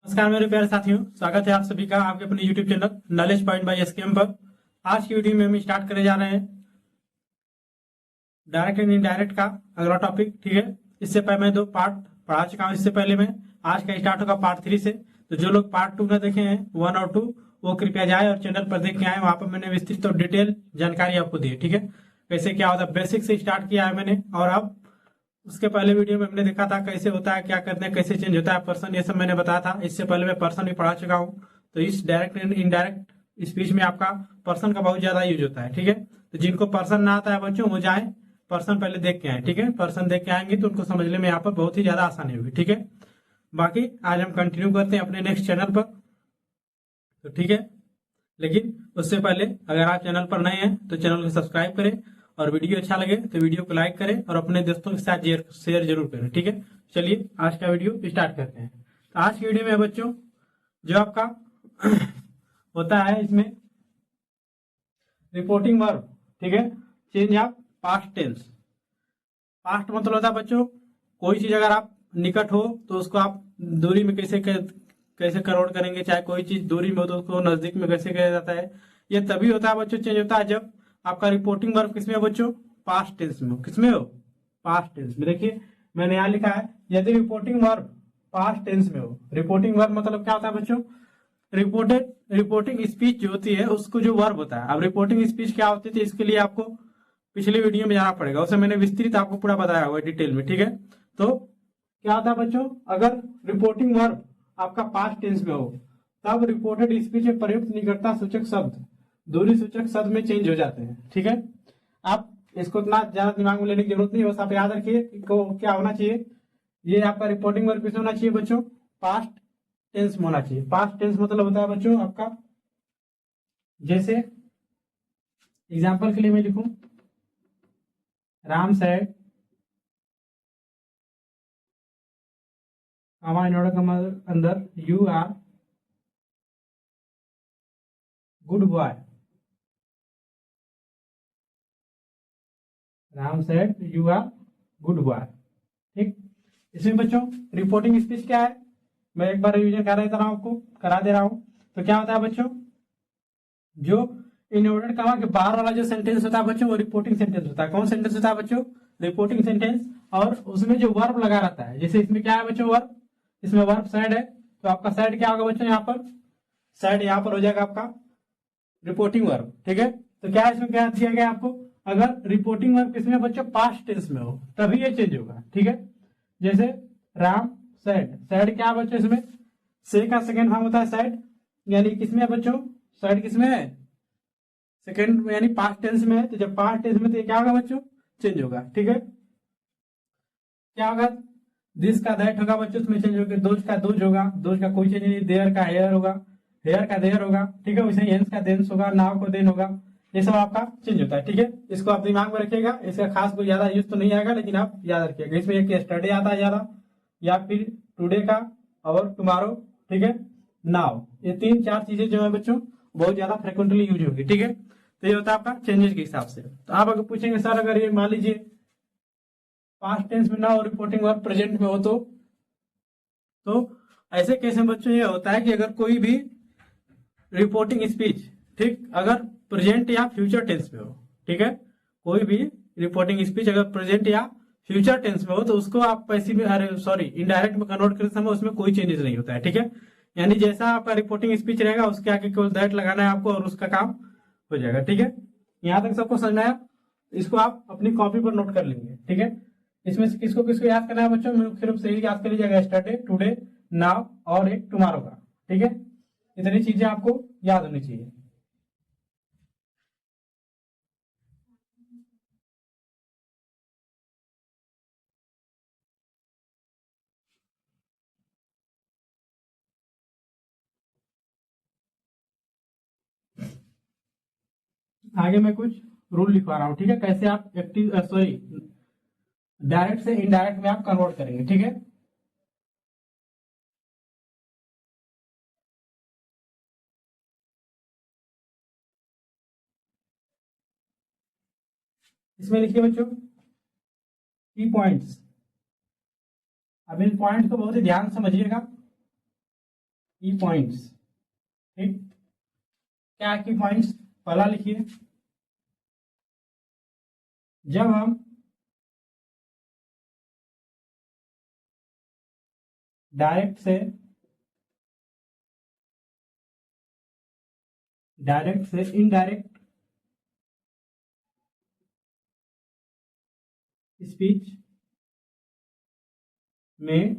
नमस्कार मेरे प्यारे साथियों, स्वागत है आप सभी का आपके अपने YouTube channel knowledge point by SKM पर। आज की वीडियो में हम स्टार्ट करने जा रहे हैं डायरेक्ट एंड इनडायरेक्ट का अगला टॉपिक। ठीक है, इससे पहले मैं 2 पार्ट पढ़ा चुका हूं। इससे पहले मैं आज का स्टार्ट होगा पार्ट 3 से। तो जो लोग पार्ट 2 न देखे हैं 1 और 2, वो कृपया जाए और चैनल पर देख के आए। वहां पर मैंने विस्तृत और डिटेल जानकारी आपको दी है। ठीक है, कैसे क्या होता है, बेसिक से स्टार्ट किया है मैंने। और अब उसके पहले वीडियो में हमने देखा था कैसे होता है, क्या करते हैं, कैसे चेंज होता है पर्सन, ये सब मैंने बताया था। इससे पहले मैं पर्सन भी पढ़ा चुका हूँ। तो इस डायरेक्ट एंड इनडायरेक्ट स्पीच में आपका पर्सन का बहुत ज्यादा यूज होता है। ठीक है, तो जिनको पर्सन ना आता है बच्चों, वो जाए पर्सन पहले देख के आए। ठीक है, पर्सन देख के आएंगे तो उनको समझने में यहाँ पर बहुत ही ज्यादा आसानी होगी। ठीक है, बाकी आज हम कंटिन्यू करते हैं अपने नेक्स्ट चैनल पर। तो ठीक है, लेकिन उससे पहले अगर आप चैनल पर नए हैं तो चैनल को सब्सक्राइब करें, और वीडियो अच्छा लगे तो वीडियो को लाइक करें और अपने दोस्तों के साथ शेयर जरूर करें। ठीक है, चलिए आज का वीडियो स्टार्ट करते हैं। तो आज की वीडियो में बच्चों जो आपका होता है, इसमें रिपोर्टिंग वर्ब। ठीक है, change of past tense. Past मतलब होता है बच्चों, कोई चीज अगर आप निकट हो तो उसको आप दूरी में कैसे कन्वर्ट करेंगे। चाहे कोई चीज दूरी में हो तो उसको नजदीक में कैसे किया जाता है। ये तभी होता है बच्चों, चेंज होता है जब आपका रिपोर्टिंग वर्ब किसमें हो बच्चों, पास्ट टेंस में हो। किसमें हो, पास्ट टेंस में। देखिए मैंने यहाँ लिखा है, यदि रिपोर्टिंग वर्ब पास्ट टेंस में हो। रिपोर्टिंग वर्ब मतलब क्या होता है बच्चों, रिपोर्टिंग स्पीच जो होती है उसको जो वर्ब होता है। अब रिपोर्टिंग स्पीच क्या होती थी, इसके लिए आपको पिछले वीडियो में जाना पड़ेगा, उसे मैंने विस्तृत आपको पूरा बताया हुआ है डिटेल में। ठीक है, तो क्या होता है बच्चों, अगर रिपोर्टिंग वर्ब आपका पास्ट टेंस में हो तब रिपोर्टेड स्पीच में प्रयुक्त निकटता सूचक शब्द दूरी सूचक शब्द में चेंज हो जाते हैं। ठीक है, आप इसको इतना ज्यादा दिमाग में लेने की जरूरत नहीं, बस आप याद रखिए को क्या होना चाहिए। ये आपका रिपोर्टिंग वर्ब किस होना चाहिए बच्चों, पास्ट टेंस में होना चाहिए। पास्ट टेंस मतलब होता है बच्चों आपका, जैसे एग्जाम्पल के लिए मैं लिखूं, राम सेड, अंदर you are good boy. Ram said you are good boy. ठीक, इसमें बच्चों रिपोर्टिंग स्पीच क्या है, मैं एक बार रिवीजन करा दे रहा हूं। तो क्या होता है बच्चों, जो इनवर्टेड कॉमा के बाहर वाला जो सेंटेंस होता है बच्चों, वो रिपोर्टिंग सेंटेंस होता है। कौन सेंटेंस होता है बच्चों, रिपोर्टिंग सेंटेंस। और उसमें जो वर्ब लगा रहता है, जैसे इसमें क्या है बच्चों, वर्ब, इसमें वर्ब सैड है, तो आपका सैड क्या होगा बच्चों, यहाँ पर सैड यहाँ पर हो जाएगा आपका रिपोर्टिंग वर्ब। ठीक है, तो क्या इसमें क्या दिया गया आपको, अगर रिपोर्टिंग वर्ब किसमें बच्चों, पास्ट टेंस में हो तभी ये चेंज होगा। ठीक है, जैसे राम सैड, सैड क्या बच्चों, इसमें से का सेकंड फॉर्म होता है सैड, यानी किसमें है बच्चों, सैड किसमें है, सेकंड में, यानी पास्ट टेंस में है। तो जब पास्ट टेंस में तो ये क्या होगा बच्चों, चेंज होगा। ठीक है, क्या होगा, दिस का दैट होगा बच्चों, उसमें चेंज होगा। दोज का दोज होगा, दोज का कोई चेंज नहीं। देयर का हेयर होगा, हेयर का देयर होगा। ठीक है, वैसे हेंस का देंस होगा, नाव को देन होगा। ये सब आपका चेंज होता है। ठीक है, इसको आप दिमाग में रखिएगा, इसका खास कोई ज्यादा यूज तो नहीं आएगा, लेकिन आप याद रखिएगा। इसमें एक स्टडी आता है ज्यादा, या फिर टुडे का और टुमारो। ठीक है, नाउ, ये 3-4 चीजें जो है बच्चों बहुत ज्यादा फ्रिक्वेंटली यूज होगी। ठीक है, तो ये होता है आपका चेंजेस के हिसाब से। तो आप अगर पूछेंगे सर अगर ये मान लीजिए पास्ट टेंस में ना हो, रिपोर्टिंग वर्ब प्रेजेंट में हो, तो ऐसे केस में बच्चों ये होता है कि अगर कोई भी रिपोर्टिंग स्पीच, ठीक, अगर प्रेजेंट या फ्यूचर टेंस में हो, ठीक है, कोई भी रिपोर्टिंग स्पीच अगर प्रेजेंट या फ्यूचर टेंस में हो तो उसको आप पैसिव इनडायरेक्ट में कन्वर्ट करते समय उसमें कोई चेंजेस नहीं होता है। ठीक है, यानी जैसा आपका रिपोर्टिंग स्पीच रहेगा उसके आगे केवल दैट लगाना है आपको और उसका काम हो जाएगा। ठीक है, यहां तक सबको समझना है, इसको आप अपनी कॉपी पर नोट कर लेंगे। ठीक है, इसमें से किसको किसको याद करना है बच्चों, मुख्य रूप से ही याद कर लीजिएगा, स्टरडे, टुडे, नाउ और एक टुमारो का। ठीक है, इतनी चीजें आपको याद होनी चाहिए। आगे मैं कुछ रूल लिखवा रहा हूं। ठीक है, कैसे आप डायरेक्ट से इनडायरेक्ट में आप कन्वर्ट करेंगे। ठीक है, इसमें लिखिए बच्चों की पॉइंट्स। अब इन पॉइंट्स को बहुत ही ध्यान से समझिएगा। की पॉइंट्स। ठीक, क्या की पॉइंट्स? पहला लिखिए, जब हम डायरेक्ट से इनडायरेक्ट स्पीच में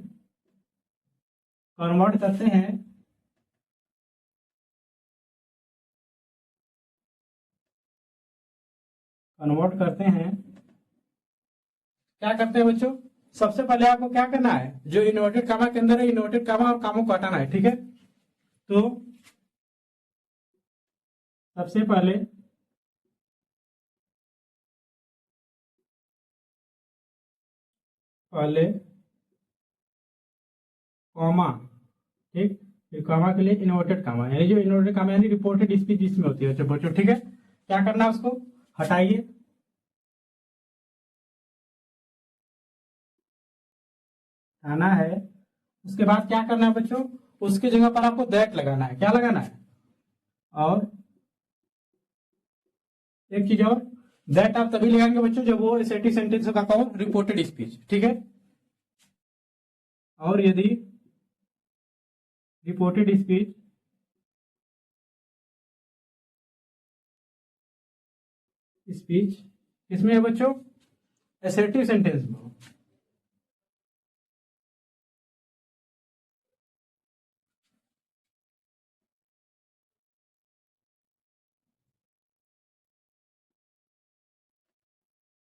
कन्वर्ट करते हैं क्या करते हैं बच्चों? सबसे पहले आपको क्या करना है, जो इन्वर्टेड कामा के अंदर है इन्वर्टेड कामा और कामों को हटाना है। ठीक है, तो सबसे पहले कॉमा, ठीक, फिर कॉमा के लिए इन्वर्टेड कामा, यानी जो इन्वर्टेड कामा यानी रिपोर्टेड स्पीच जिसमें होती है बच्चों। ठीक है, क्या करना है, उसको हटाइए, आना है। उसके बाद क्या करना है बच्चों, उसकी जगह पर आपको दैट लगाना है। क्या लगाना है? और एक चीज और, दैट आप तभी लगाएंगे बच्चों जब वो एसर्टिव सेंटेंस का कहो रिपोर्टेड स्पीच। ठीक है, और यदि रिपोर्टेड स्पीच किसमें है बच्चों? एसर्टिव सेंटेंस में।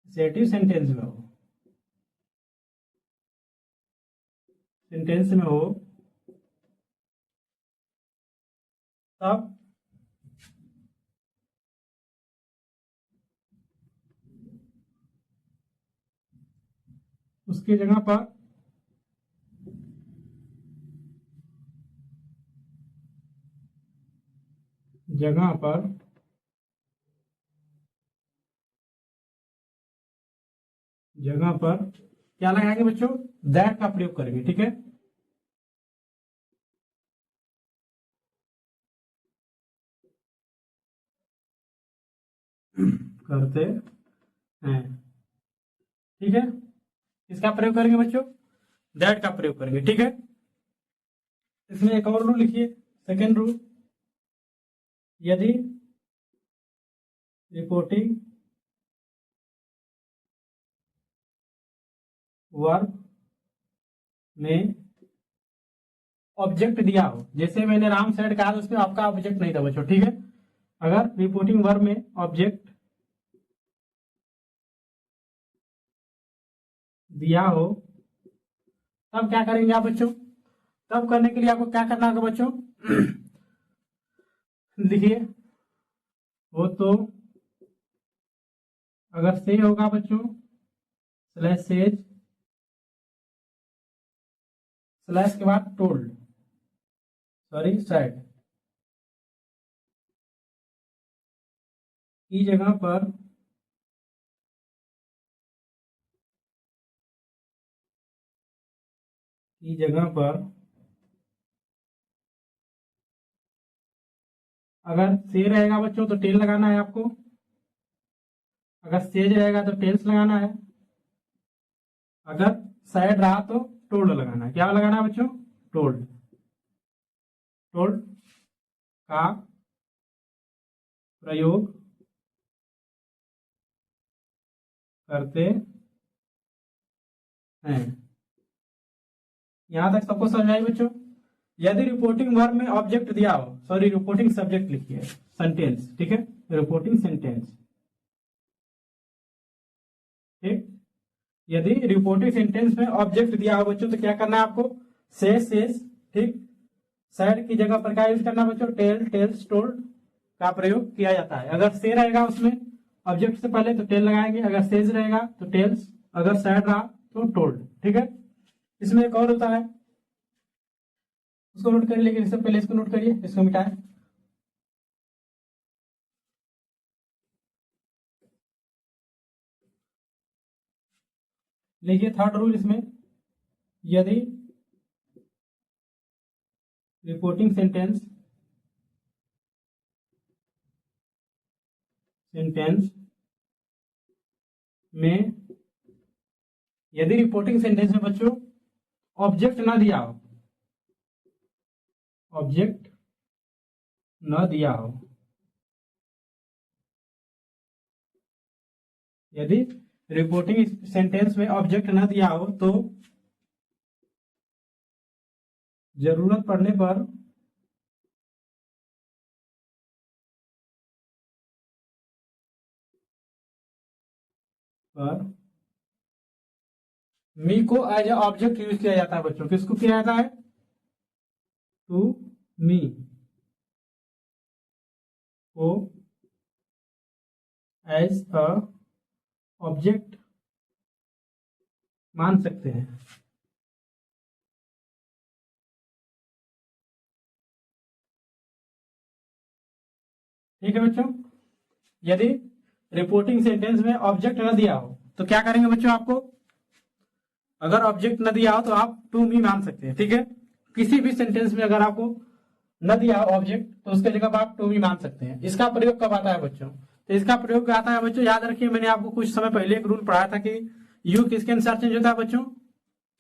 एसर्टिव सेंटेंस में हो तब उसकी जगह पर क्या लगाएंगे बच्चों? दैट का प्रयोग करेंगे। ठीक है, करते हैं। ठीक है, इसका प्रयोग करेंगे बच्चों, दैट का प्रयोग करेंगे। ठीक है, इसमें एक और रूल लिखिए, सेकेंड रूल, यदि रिपोर्टिंग वर्ब में ऑब्जेक्ट दिया हो, जैसे मैंने राम सेड कहा उसमें आपका ऑब्जेक्ट नहीं था बच्चों। ठीक है, अगर रिपोर्टिंग वर्ब में ऑब्जेक्ट दिया हो तब क्या करेंगे आप बच्चों? तब करने के लिए आपको क्या करना होगा बच्चों? लिखिए, वो तो अगर से होगा बच्चों स्लैश सेज स्लैश के बाद टोल्ड, सॉरी साइड की जगह पर अगर से रहेगा बच्चों तो टेल लगाना है आपको, अगर सेज रहेगा तो टेल्स लगाना है, अगर सैड रहा तो टोल्ड लगाना है। क्या लगाना है बच्चों? टोल्ड। टोल्ड का प्रयोग करते हैं। यहां तक सबको समझ आई बच्चों? यदि रिपोर्टिंग वर्ब में ऑब्जेक्ट दिया हो, सॉरी रिपोर्टिंग सब्जेक्ट लिखिए, सेंटेंस। ठीक है, रिपोर्टिंग सेंटेंस। ठीक, यदि रिपोर्टिंग सेंटेंस में ऑब्जेक्ट दिया हो बच्चों तो क्या करना है आपको? सेज। ठीक, सैड की जगह पर क्या यूज करना बच्चों? टेल, टेल्स, टोल्ड का प्रयोग किया जाता है। अगर से रहेगा उसमें ऑब्जेक्ट से पहले तो टेल लगाएंगे, अगर सेज रहेगा तो टेल्स, अगर सैड रहा तो टोल्ड। ठीक है, इसमें एक और होता है, उसको नोट करिए, लेकिन इससे पहले इसको नोट करिए, इसको मिटाएं। लिखिए थर्ड रूल इसमें, यदि रिपोर्टिंग सेंटेंस में यदि रिपोर्टिंग सेंटेंस में बच्चों ऑब्जेक्ट ना दिया हो, ऑब्जेक्ट न दिया हो, यदि रिपोर्टिंग सेंटेंस में ऑब्जेक्ट न दिया हो तो जरूरत पड़ने पर मी को एज ए ऑब्जेक्ट यूज किया जाता है बच्चों। किसको किया जाता है? टू मी को एज अ ऑब्जेक्ट मान सकते हैं। ठीक है बच्चों, यदि रिपोर्टिंग सेंटेंस में ऑब्जेक्ट न दिया हो तो क्या करेंगे बच्चों? आपको अगर ऑब्जेक्ट न दिया हो तो आप टू मी मान सकते हैं। ठीक है, किसी भी सेंटेंस में अगर आपको न दिया हो ऑब्जेक्ट तो उसके जगह आप टू मी मान सकते हैं। इसका प्रयोग कब आता है बच्चों? तो इसका प्रयोग आता है बच्चों, याद रखिए मैंने आपको कुछ समय पहले एक रूल पढ़ाया था कि यू किसके अनुसार चेंज होता है बच्चों?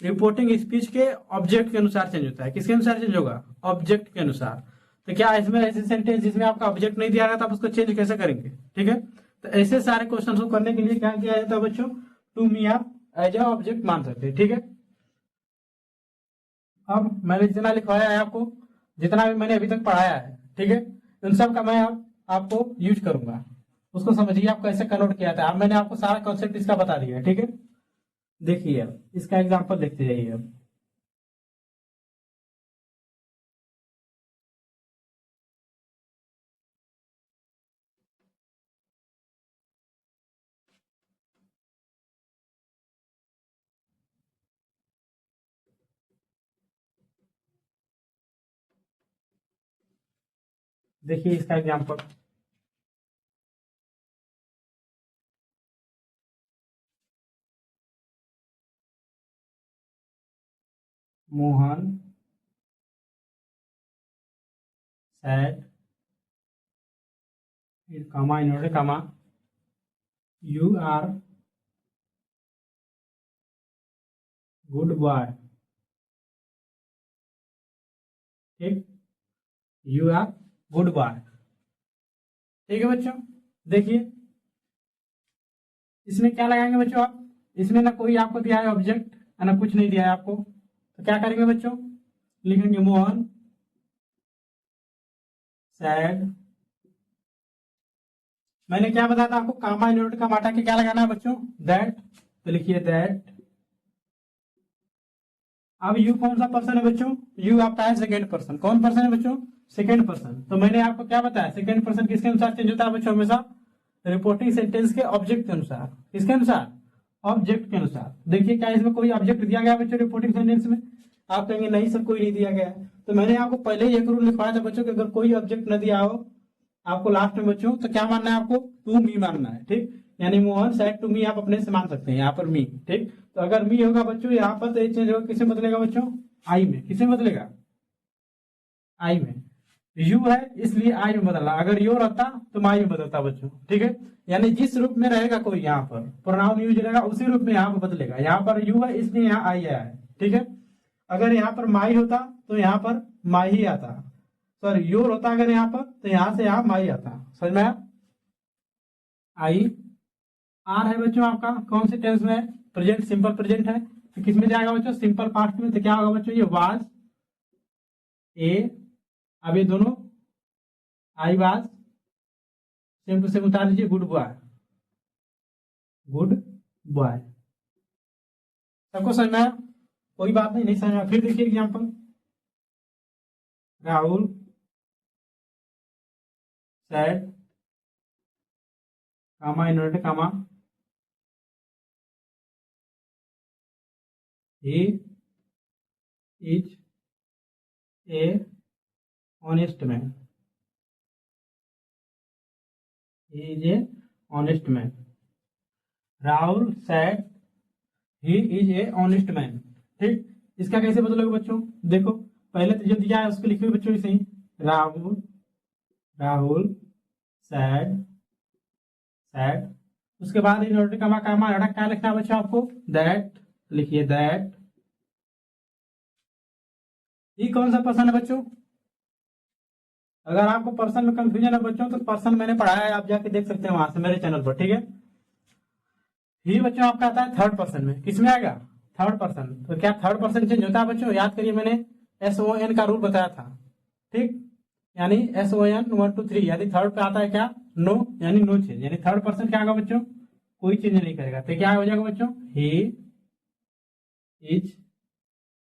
रिपोर्टिंग स्पीच के ऑब्जेक्ट के अनुसार चेंज होता है। किसके अनुसार चेंज होगा? ऑब्जेक्ट के अनुसार। तो क्या इसमें ऐसे सेंटेंस जिसमें आपका ऑब्जेक्ट नहीं दिया गया था आप उसको चेंज कैसे करेंगे? ठीक है, तो ऐसे सारे क्वेश्चन को करने के लिए क्या किया जाता है बच्चों? टू मी आप एज ए ऑब्जेक्ट मान सकते हैं। ठीक है, अब मैंने जितना लिखवाया है आपको, जितना भी मैंने अभी तक पढ़ाया है, ठीक है, उन सब का मैं आपको यूज करूंगा। उसको समझिए आप कैसे कन्वर्ट किया था। अब मैंने आपको सारा कॉन्सेप्ट इसका बता दिया है। ठीक है, देखिए अब इसका एग्जांपल देखते जाइए। अब देखिए इसका example, Mohan said in comma inverted comma you are good boy। ठीक, यू आर गुड बॉय। ठीक है बच्चों, देखिए इसमें क्या लगाएंगे बच्चों आप? इसमें ना कोई आपको दिया है ऑब्जेक्ट ना कुछ नहीं दिया है आपको, तो क्या करेंगे बच्चों? लिखेंगे मोहन सैड। मैंने क्या बताया था आपको? कामा इनवर्ट का माटा के क्या लगाना है बच्चों? दैट। तो लिखिए दैट। अब यू कौन सा पर्सन है बच्चों? यू आपका है सेकेंड पर्सन। कौन पर्सन है बच्चों? Second person. तो मैंने आपको क्या बताया? सेकेंड पर्सन किसके अनुसार चेंज होता है बच्चों? हमेशा रिपोर्टिंग सेंटेंस के ऑब्जेक्ट के अनुसार। किसके अनुसार? ऑब्जेक्ट के अनुसार। देखिए क्या इसमें कोई ऑब्जेक्ट दिया गया बच्चों रिपोर्टिंग सेंटेंस में? आप कहेंगे नहीं सर कोई नहीं दिया गया है। तो मैंने आपको पहले ही एक रूल लिखवाया था बच्चों कि अगर कोई ऑब्जेक्ट न दिया हो आपको लास्ट में बच्चों तो क्या मानना है? आपको टू मी मानना है। ठीक, यानी मोहन सेड टू मी आप अपने से मान सकते हैं यहाँ पर मी। ठीक, तो अगर मी होगा बच्चों यहाँ पर तो ये चेंज होगा, किसे बदलेगा बच्चों? आई में। किसे बदलेगा? आई में। यू है इसलिए आई में बदला, अगर यू रहता तो माई में बदलता बच्चों। ठीक है, यानी जिस रूप में रहेगा कोई यहाँ पर प्रोनाउन यूज रहेगा उसी रूप में यहाँ पर बदलेगा। यहाँ पर यू है इसलिए यहाँ आई आया है। ठीक है, अगर यहाँ पर माई होता तो यहाँ पर माई ही आता। सॉरी योर होता अगर यहाँ पर तो यहाँ से यहाँ माई आता। समझ में आया? आई आर है बच्चों आपका कौन से टेंस में है? प्रेजेंट, सिंपल प्रेजेंट है। तो किस में जाएगा बच्चों? सिंपल पास्ट में। तो क्या होगा बच्चों? ये वाज ए। अब ये दोनों I was same to same उतार दीजिए। Good boy, good boy. सबको समझ में आया? कोई बात नहीं, नहीं समझ में? फिर देखिए example, Rahul said comma inverted comma he is a honest man। he is a honest man। Rahul said he is a honest man। ठीक, इसका कैसे बदलोगे बच्चों? देखो पहले तो जो दिया है उसको लिखिए बच्चों इसे ही, राहुल, राहुल सैड, सैड। उसके बाद इन्वर्टेड कॉमा कॉमा क्या लिखना है बच्चों आपको, दैट लिखिए, दैट ये कौन सा पर्सन है बच्चों। अगर आपको पर्सन में कंफ्यूजन है बच्चों तो पर्सन मैंने पढ़ाया है, आप जाके देख सकते हैं वहां से मेरे चैनल पर, ठीक है। ये बच्चों आपका आता है थर्ड पर्सन में, किसमें आएगा, थर्ड पर्सन। तो क्या थर्ड पर्सन चेंज होता है बच्चों, याद करिए मैंने SON का रूल बताया था, ठीक। यानी SON 1 2 3, यानी थर्ड पे आता है क्या, नो, यानी नो चेंज, यानी थर्ड पर्सन क्या होगा बच्चों, कोई चेंज नहीं करेगा। तो क्या हो जाएगा बच्चों, ही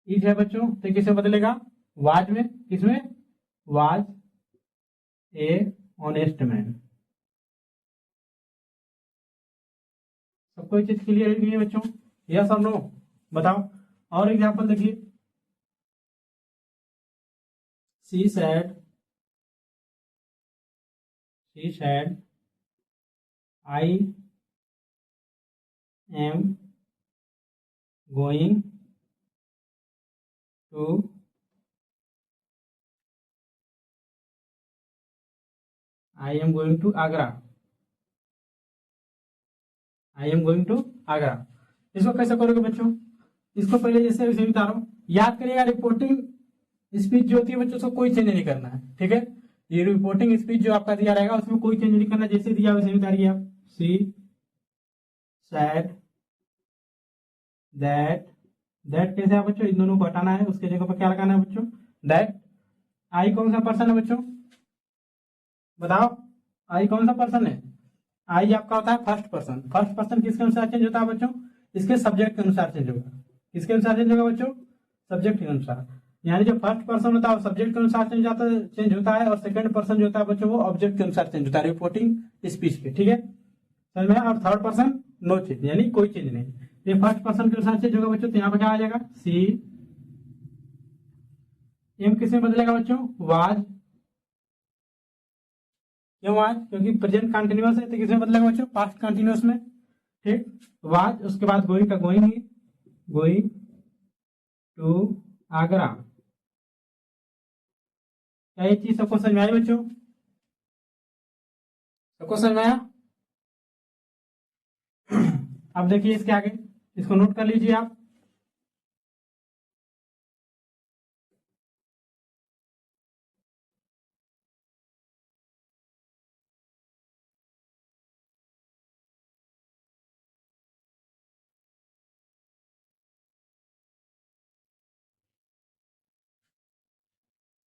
इज है बच्चों, तो किसमें बदलेगा, वाज में, किसमें, वाज ए ऑनेस्ट मैन। सबको ये चीज क्लियर नहीं है बच्चों, यस और नो, बताओ। और एग्जांपल देखिए, she said, she said I am going to I am going to Agra, I am going to Agra. इसको कैसे करोगे बच्चों, इसको पहले जैसे वैसे उतारो, याद करिएगा रिपोर्टिंग स्पीच जो होती है बच्चों उसको कोई चेंज नहीं करना है, ठीक है। ये रिपोर्टिंग स्पीच जो आपका दिया रहेगा उसमें कोई चेंज नहीं करना, जैसे दिया वैसे उतारिए आप, सी सैड दैट, दैट कैसे है बच्चों, इन दोनों को हटाना है, उसके जगह पर क्या लगाना है बच्चों, दैट। आई कौन सा पर्सन है बच्चों, बताओ, आई कौन सा पर्सन है, आई आपका होता है फर्स्ट पर्सन। फर्स्ट पर्सन किसके अनुसार चेंज होता है बच्चों, इसके सब्जेक्ट के अनुसार चेंज होगा, किसके अनुसार चेंज होगा बच्चों, सब्जेक्ट के अनुसार। यानी जो फर्स्ट पर्सन होता है वो सब्जेक्ट के अनुसार चेंज होता है, और सेकंड पर्सन जो होता है बच्चों वो ऑब्जेक्ट के अनुसार चेंज होता है, रिपोर्टिंग स्पीच पे, ठीक है, समझ में। और थर्ड पर्सन नो चेंज, यानी कोई चेंज नहीं। ये फर्स्ट पर्सन के अनुसार चेंज होगा बच्चों, तो यहाँ पर क्या आ जाएगा, सी एम किसमें बदलेगा बच्चों, वाज, क्यों वाज, क्योंकि प्रेजेंट कंटिन्यूअस है, तो किसमें बदलेगा बच्चों, पास्ट कंटिन्यूअस में, ठीक। वाज, उसके बाद गोइंग का गोइंग ही, गोइंग टू आगरा। क्या ये चीज सबको समझ में आई बच्चों, सबको समझ में आया। अब देखिए इसके आगे, इसको नोट कर लीजिए आप,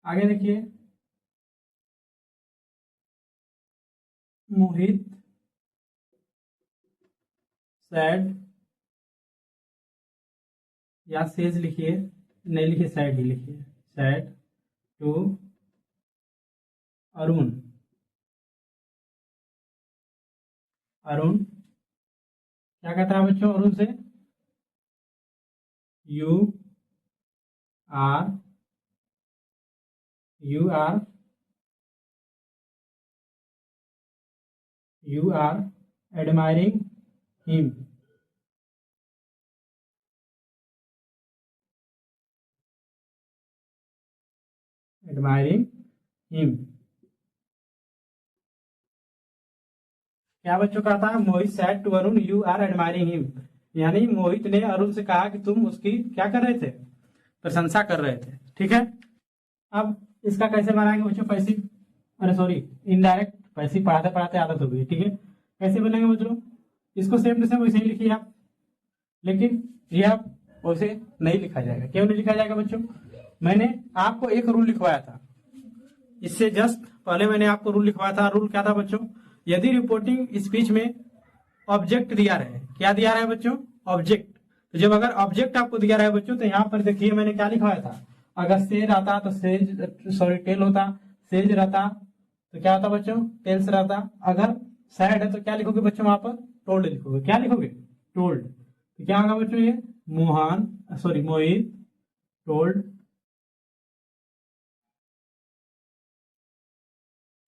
आगे देखिए, मोहित सैड, या सेज लिखिए, नहीं लिखिए सैड ही लिखिए, सैड टू अरुण, अरुण क्या कहता है बच्चों अरुण से, you are, you are, you are admiring him, admiring him. क्या बच्चों कहता है, Mohit said to Arun you are admiring him, यानी मोहित ने अरुण से कहा कि तुम उसकी क्या कर रहे थे, प्रशंसा कर रहे थे, ठीक है। अब इसका कैसे बनाएंगे बच्चों, पैसिव, अरे सॉरी इनडायरेक्ट, पैसिव पढ़ाते पढ़ाते आदत हो गई, ठीक है। कैसे बनेंगे बच्चों, इसको सेम टू सेम वैसे ही लिखिए आप, लेकिन ये आप वैसे नहीं लिखा जाएगा, क्यों नहीं लिखा जाएगा बच्चों, मैंने आपको एक रूल लिखवाया था, इससे जस्ट पहले मैंने आपको रूल लिखवाया था। रूल क्या था बच्चों, यदि रिपोर्टिंग स्पीच में ऑब्जेक्ट दिया रहे, क्या दिया रहा है बच्चों, ऑब्जेक्ट, तो जब अगर ऑब्जेक्ट आपको दिया रहा है बच्चों, तो यहाँ पर देखिए मैंने क्या लिखवाया था, अगर सेज आता तो सेज, सॉरी टेल होता, सेज रहता तो क्या होता बच्चों, टेल्स रहता। अगर सैड है तो क्या लिखोगे बच्चों, वहां पर टोल्ड लिखोगे, क्या लिखोगे, टोल्ड। तो क्या होगा बच्चों, ये Mohan, sorry Mohit told,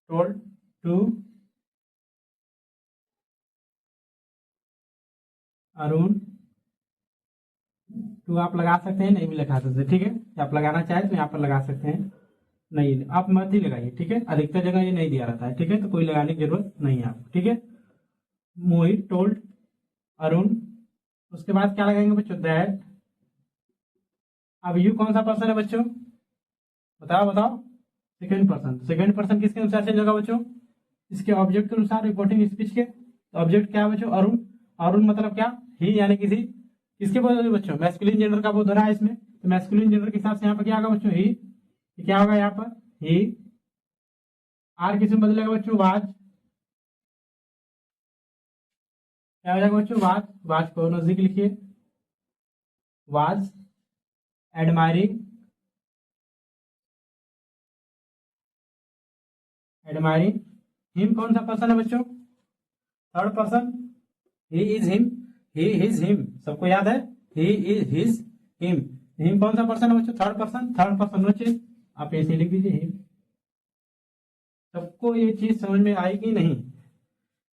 told to Arun to आप लगा सकते हैं, नहीं भी लगा सकते, ठीक है। आप लगाना चाहे तो यहाँ पर लगा सकते हैं, नहीं आप मत ही लगाइए, ठीक है। अधिकतर जगह ये नहीं दिया रहता है, ठीक है, तो कोई लगाने की जरूरत नहीं है आपको, ठीक है। मोहित टोल्ड अरुण, उसके बाद क्या लगाएंगे बच्चों, दैट। अब यू कौन सा पर्सन है बच्चों, बताओ बताओ, सेकंड पर्सन। सेकंड पर्सन किसके अनुसार चेंज होगा बच्चों, इसके ऑब्जेक्ट के अनुसार, रिपोर्टिंग स्पीच के। ऑब्जेक्ट क्या है बच्चों, अरुण। अरुण मतलब क्या, ही, यानी किसी, किसके बोल रहे बच्चों, मैस्कुलिन जेंडर का बोध हो रहा है इसमें, तो मैस्कुलिन जेंडर के हिसाब से यहाँ पर क्या होगा बच्चों, ही। क्या होगा यहाँ पर, ही। आर किस में बदलेगा बच्चों, वाज। क्या हो जाएगा बच्चों, वाज। वाज को नजदीक लिखिए, वाज एडमायरिंग, एडमायरिंग हिम। कौन सा पर्सन है बच्चों, third person, he is him, he is him, सबको याद है, he is his him. Him कौन सा पर्सन है बच्चों, third person. Third person no change, आप ऐसे लिख दीजिए हिम। सबको ये चीज समझ में आएगी नहीं,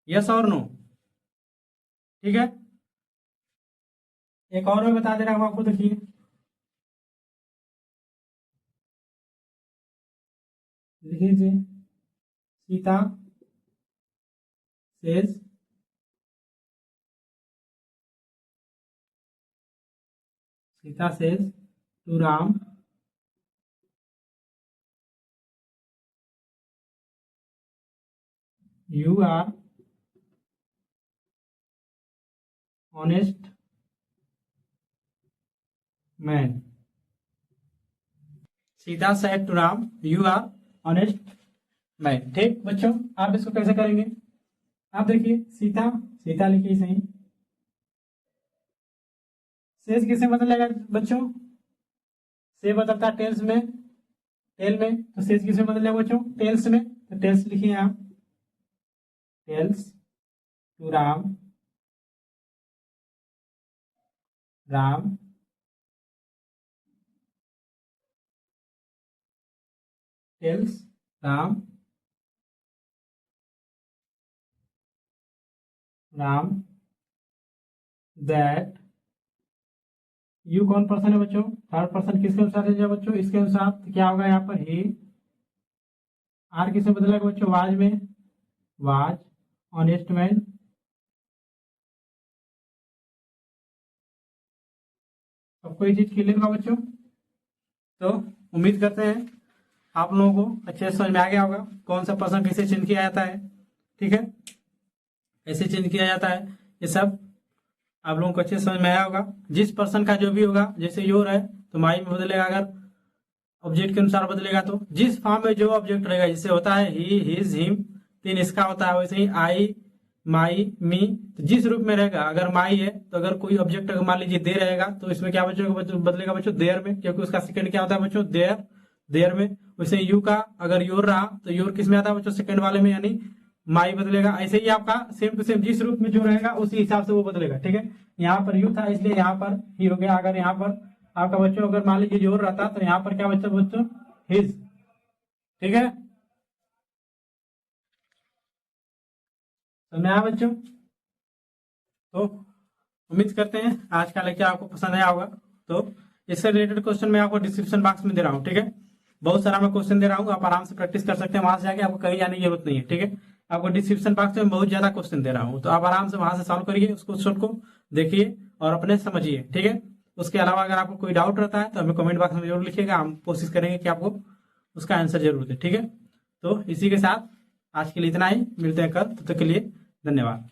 यस और नो, ठीक है। एक और मैं बता दे रहा हूं आपको, देखिए लिखिए, Sita says, Sita says to Ram, you are honest man. Sita said to Ram, you are honest man. ठीक बच्चों, आप इसको कैसे करेंगे, आप देखिए, सीता, सीता लिखिए सही। सेज किससे बदलेगा बच्चों, से बदलता टेल्स में, टेल में, तो सेज किसमें बदलेगा बच्चों, टेल्स में, तो टेल्स लिखिए आप, tells to Ram, Ram tells Ram, Ram that. You कौन पर्सन है बच्चों, थर्ड पर्सन, किसके अनुसार है बच्चों, इसके अनुसार, तो क्या होगा यहाँ पर, ही। आर किससे बदलेगा बच्चों, वाज में, वाज ऑनेस्ट मैन। सबको ये चीज क्लियर होगा बच्चों, तो उम्मीद करते हैं आप लोगों को अच्छे से समझ में आ गया होगा, कौन सा पर्सन कैसे चेंज किया जाता है, ठीक है, ऐसे चेंज किया जाता है, ये सब आप लोगों को अच्छे से समझ में आया होगा। जिस पर्सन का जो भी होगा, जैसे योर है तो माई में बदलेगा, अगर ऑब्जेक्ट के अनुसार बदलेगा, तो जिस फॉर्म में जो ऑब्जेक्ट रहेगा, जैसे होता है ही, हिज, हिम, तीन इसका होता है, वैसे ही आई, माई, मी, तो जिस रूप में रहेगा, अगर माई है तो अगर कोई ऑब्जेक्ट अगर मान लीजिए दे रहेगा, तो इसमें क्या बदलेगा बच्चों, देयर में, क्योंकि उसका सेकंड क्या होता है बच्चों, देयर, देयर में। वैसे यू का अगर योर रहा तो योर किस में आता है बच्चों, सेकंड वाले में, यानी माई बदलेगा। ऐसे ही आपका सेम टू सेम जिस रूप में जो रहेगा उसी हिसाब से वो बदलेगा, ठीक है। यहाँ पर यू था इसलिए यहाँ पर ही हो गया। अगर यहाँ पर आपका बच्चों अगर मान लीजिए योर रहता तो यहाँ पर क्या बच्चों हिज, ठीक है, समझ में आया बच्चों। तो उम्मीद करते हैं आज का लेक्चर आपको पसंद आया होगा। तो इससे रिलेटेड क्वेश्चन मैं आपको डिस्क्रिप्शन बॉक्स में दे रहा हूँ, ठीक है, बहुत सारा मैं क्वेश्चन दे रहा हूँ, आप आराम से प्रैक्टिस कर सकते हैं, वहां से जाके आपको कहीं जाने की जरूरत नहीं है, ठीक है। आपको डिस्क्रिप्शन बॉक्स में बहुत ज्यादा क्वेश्चन दे रहा हूँ, तो आप आराम से वहां से सॉल्व करिए उस क्वेश्चन को, देखिए और अपने समझिए, ठीक है। उसके अलावा अगर आपको कोई डाउट रहता है तो हमें कमेंट बॉक्स में जरूर लिखिएगा, हम कोशिश करेंगे कि आपको उसका आंसर जरूर दे, ठीक है। तो इसी के साथ आज के लिए इतना ही, मिलते हैं कल, तब तक के लिए धन्यवाद।